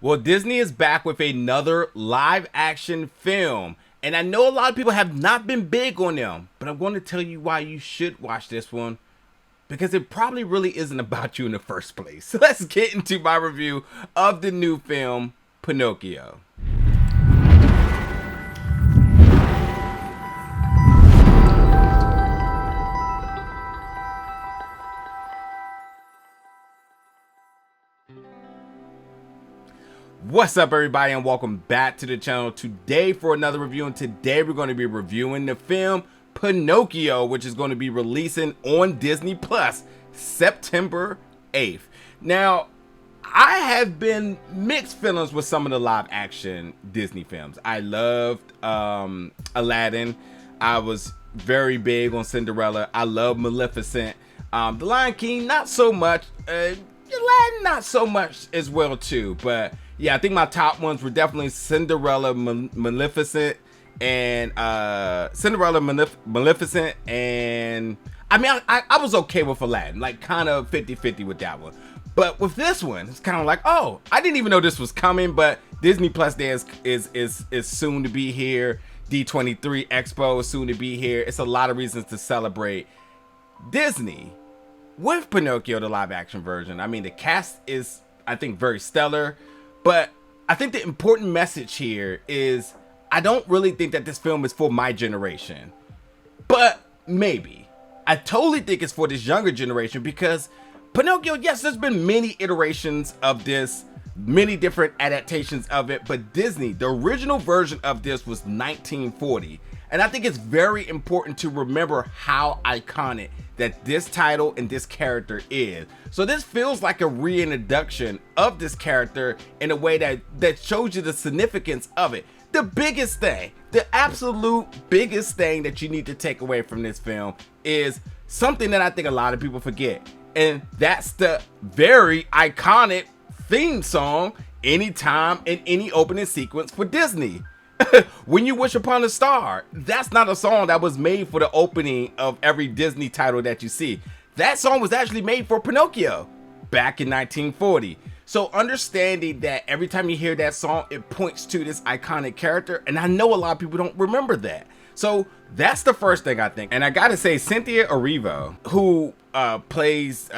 Well, Disney is back with another live action film. And I know a lot of people have not been big on them, but I'm going to tell you why you should watch this one. Because it probably really isn't about you in the first place. So let's get into my review of the new film, Pinocchio. What's up, everybody, and welcome back to the channel today for another review. And today we're going to be reviewing the film Pinocchio, which is going to be releasing on Disney Plus September 8th. Now, I have been mixed feelings with some of the live action Disney films. I loved Aladdin. I was very big on Cinderella. I love Maleficent. The Lion King, not so much. Aladdin, not so much as well too, but yeah, I think my top ones were definitely Cinderella, Maleficent, and Maleficent, and I mean, I was okay with Aladdin, like kind of 50-50 with that one. But with this one, it's kind of like, oh, I didn't even know this was coming, but Disney Plus Day is soon to be here. D23 Expo is soon to be here. It's a lot of reasons to celebrate Disney with Pinocchio, the live action version. I mean, the cast is, I think, very stellar. But I think the important message here is I don't really think that this film is for my generation. But maybe. I totally think it's for this younger generation because Pinocchio, yes, there's been many iterations of this, many different adaptations of it, but Disney, the original version of this was 1940. And I think it's very important to remember how iconic that this title and this character is. So this feels like a reintroduction of this character in a way that shows you the significance of it. The biggest thing, the absolute biggest thing that you need to take away from this film is something that I think a lot of people forget. And that's the very iconic theme song anytime in any opening sequence for Disney. When You Wish Upon a Star, that's not a song that was made for the opening of every Disney title that you see. That song was actually made for Pinocchio back in 1940. So understanding that every time you hear that song, it points to this iconic character, and I know a lot of people don't remember that. So that's the first thing I think. And I gotta say, Cynthia Erivo, who plays,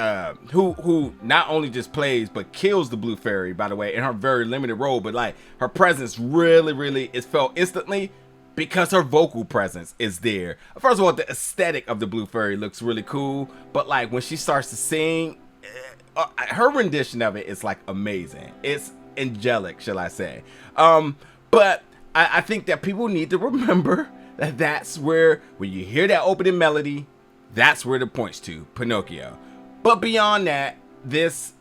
who not only just plays but kills the Blue Fairy, by the way, in her very limited role, but like her presence really is felt instantly because her vocal presence is there. First of all, the aesthetic of the Blue Fairy looks really cool, but like when she starts to sing, her rendition of it is like amazing. It's angelic, shall I say. But I think that people need to remember that's where, when you hear that opening melody, that's where it points to, Pinocchio. But beyond that, this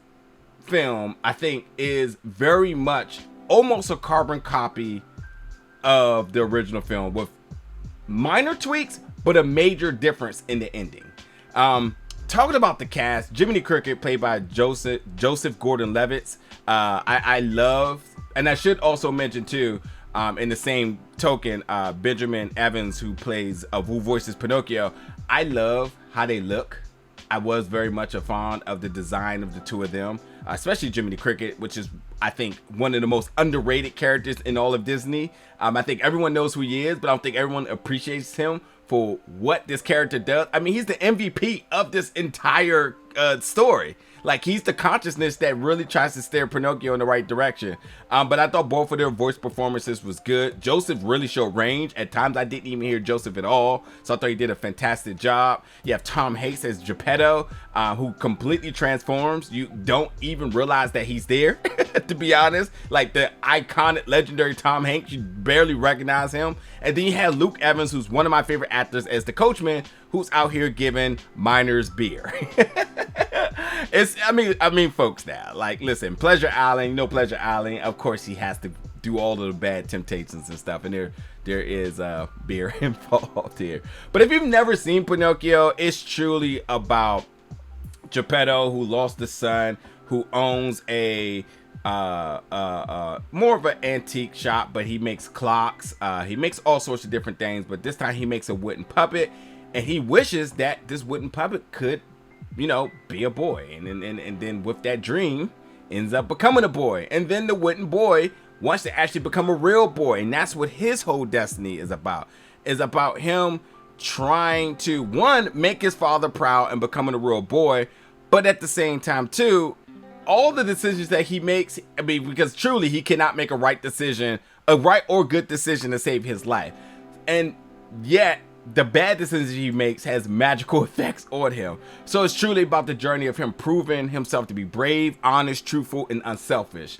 film, I think, is very much almost a carbon copy of the original film with minor tweaks, but a major difference in the ending. Talking about the cast, Jiminy Cricket, played by Joseph Gordon-Levitt. I love, and I should also mention too, in the same token, Benjamin Evans, who voices Pinocchio. I love how they look. I was very much a fan of the design of the two of them, especially Jiminy Cricket, which is, I think, one of the most underrated characters in all of Disney. I think everyone knows who he is, but I don't think everyone appreciates him for what this character does. I mean, he's the MVP of this entire story. Like, he's the consciousness that really tries to steer Pinocchio in the right direction. But I thought both of their voice performances was good. Joseph really showed range. At times, I didn't even hear Joseph at all. So I thought he did a fantastic job. You have Tom Hanks as Geppetto, who completely transforms. You don't even realize that he's there, to be honest. Like, the iconic, legendary Tom Hanks, you barely recognize him. And then you have Luke Evans, who's one of my favorite actors, as the Coachman, who's out here giving minors beer. I mean, folks, now, like, listen, Pleasure Island, no Pleasure Island, of course he has to do all of the bad temptations and stuff, and there is beer involved here. But if you've never seen Pinocchio, it's truly about Geppetto, who lost a son, who owns a more of an antique shop, but he makes clocks. He makes all sorts of different things, but this time he makes a wooden puppet, and he wishes that this wooden puppet could, you know, be a boy. And then with that dream, ends up becoming a boy. And then the wooden boy wants to actually become a real boy. And that's what his whole destiny is about. Is about him trying to, one, make his father proud and becoming a real boy. But at the same time, too, all the decisions that he makes, I mean, because truly he cannot make a right decision, a right or good decision to save his life. And yet, the bad decisions he makes has magical effects on him. So it's truly about the journey of him proving himself to be brave, honest, truthful, and unselfish.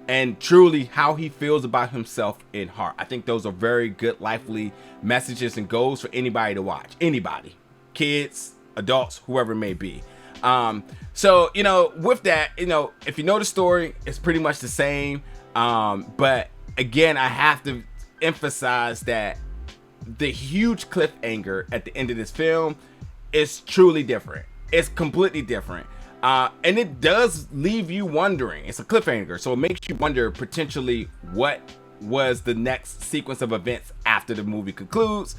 And truly how he feels about himself in heart. I think those are very good, lively messages and goals for anybody to watch. Anybody. Kids, adults, whoever it may be. So, you know, with that, you know, if you know the story, it's pretty much the same. But again, I have to emphasize that the huge cliffhanger at the end of this film is truly different. It's completely different. And it does leave you wondering. It's a cliffhanger, so it makes you wonder potentially what was the next sequence of events after the movie concludes.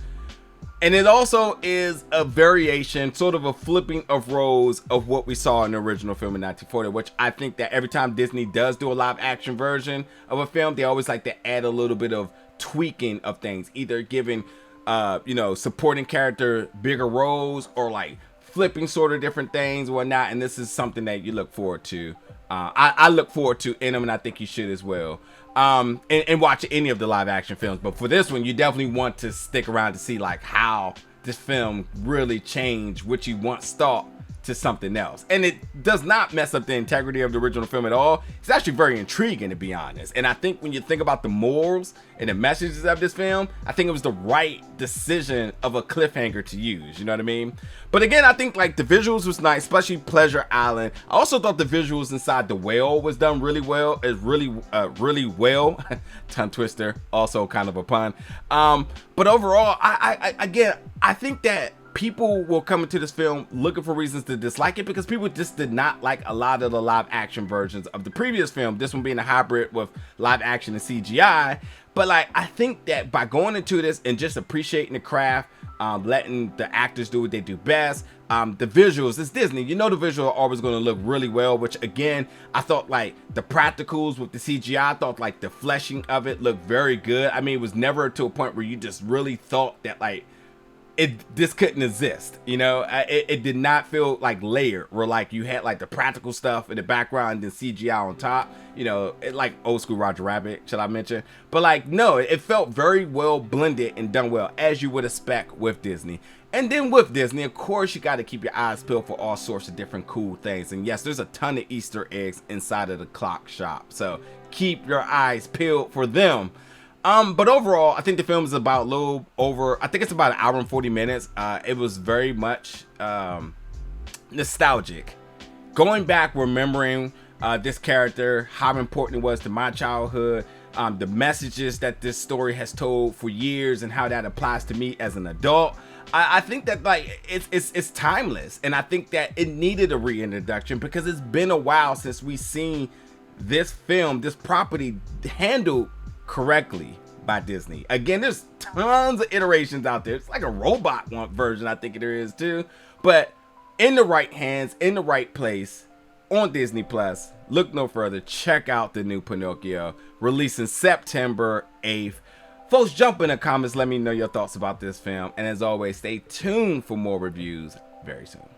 And it also is a variation, sort of a flipping of roles of what we saw in the original film in 1940, which I think that every time Disney does do a live action version of a film, they always like to add a little bit of tweaking of things, either giving you know, supporting character bigger roles or like flipping sort of different things and whatnot. And this is something that you look forward to. I look forward to in them, and I think you should as well. And watch any of the live action films, but for this one you definitely want to stick around to see like how this film really changed what you once thought to something else. And it does not mess up the integrity of the original film at all. It's actually very intriguing, to be honest. And I think when you think about the morals and the messages of this film, I think it was the right decision of a cliffhanger to use, you know what I mean? But again, I think like the visuals was nice, especially Pleasure Island. I also thought the visuals inside the whale was done really well. It's really well. Tongue twister, also kind of a pun. But overall, I think that people will come into this film looking for reasons to dislike it because people just did not like a lot of the live action versions of the previous film, this one being a hybrid with live action and CGI. But like, I think that by going into this and just appreciating the craft, letting the actors do what they do best, the visuals, it's Disney, you know, the visual are always going to look really well, which again, I thought like the practicals with the CGI, I thought like the fleshing of it looked very good. I mean, it was never to a point where you just really thought that like this couldn't exist, you know. It did not feel like layered, where like you had like the practical stuff in the background and then CGI on top, you know, it like old school Roger Rabbit, should I mention? But like, no, it felt very well blended and done well, as you would expect with Disney. And then with Disney, of course, you got to keep your eyes peeled for all sorts of different cool things. And yes, there's a ton of Easter eggs inside of the clock shop, so keep your eyes peeled for them. But overall, I think the film is about a little over, I think it's about an hour and 40 minutes. It was very much nostalgic. Going back, remembering this character, how important it was to my childhood, the messages that this story has told for years and how that applies to me as an adult. I think that like it's timeless, and I think that it needed a reintroduction because it's been a while since we've seen this film, this property handled correctly by Disney. Again, there's tons of iterations out there. It's like a robot one version, I think there is too. But in the right hands, in the right place, on Disney Plus, look no further. Check out the new Pinocchio, releasing September 8th. Folks, jump in the comments. Let me know your thoughts about this film. And as always, stay tuned for more reviews very soon.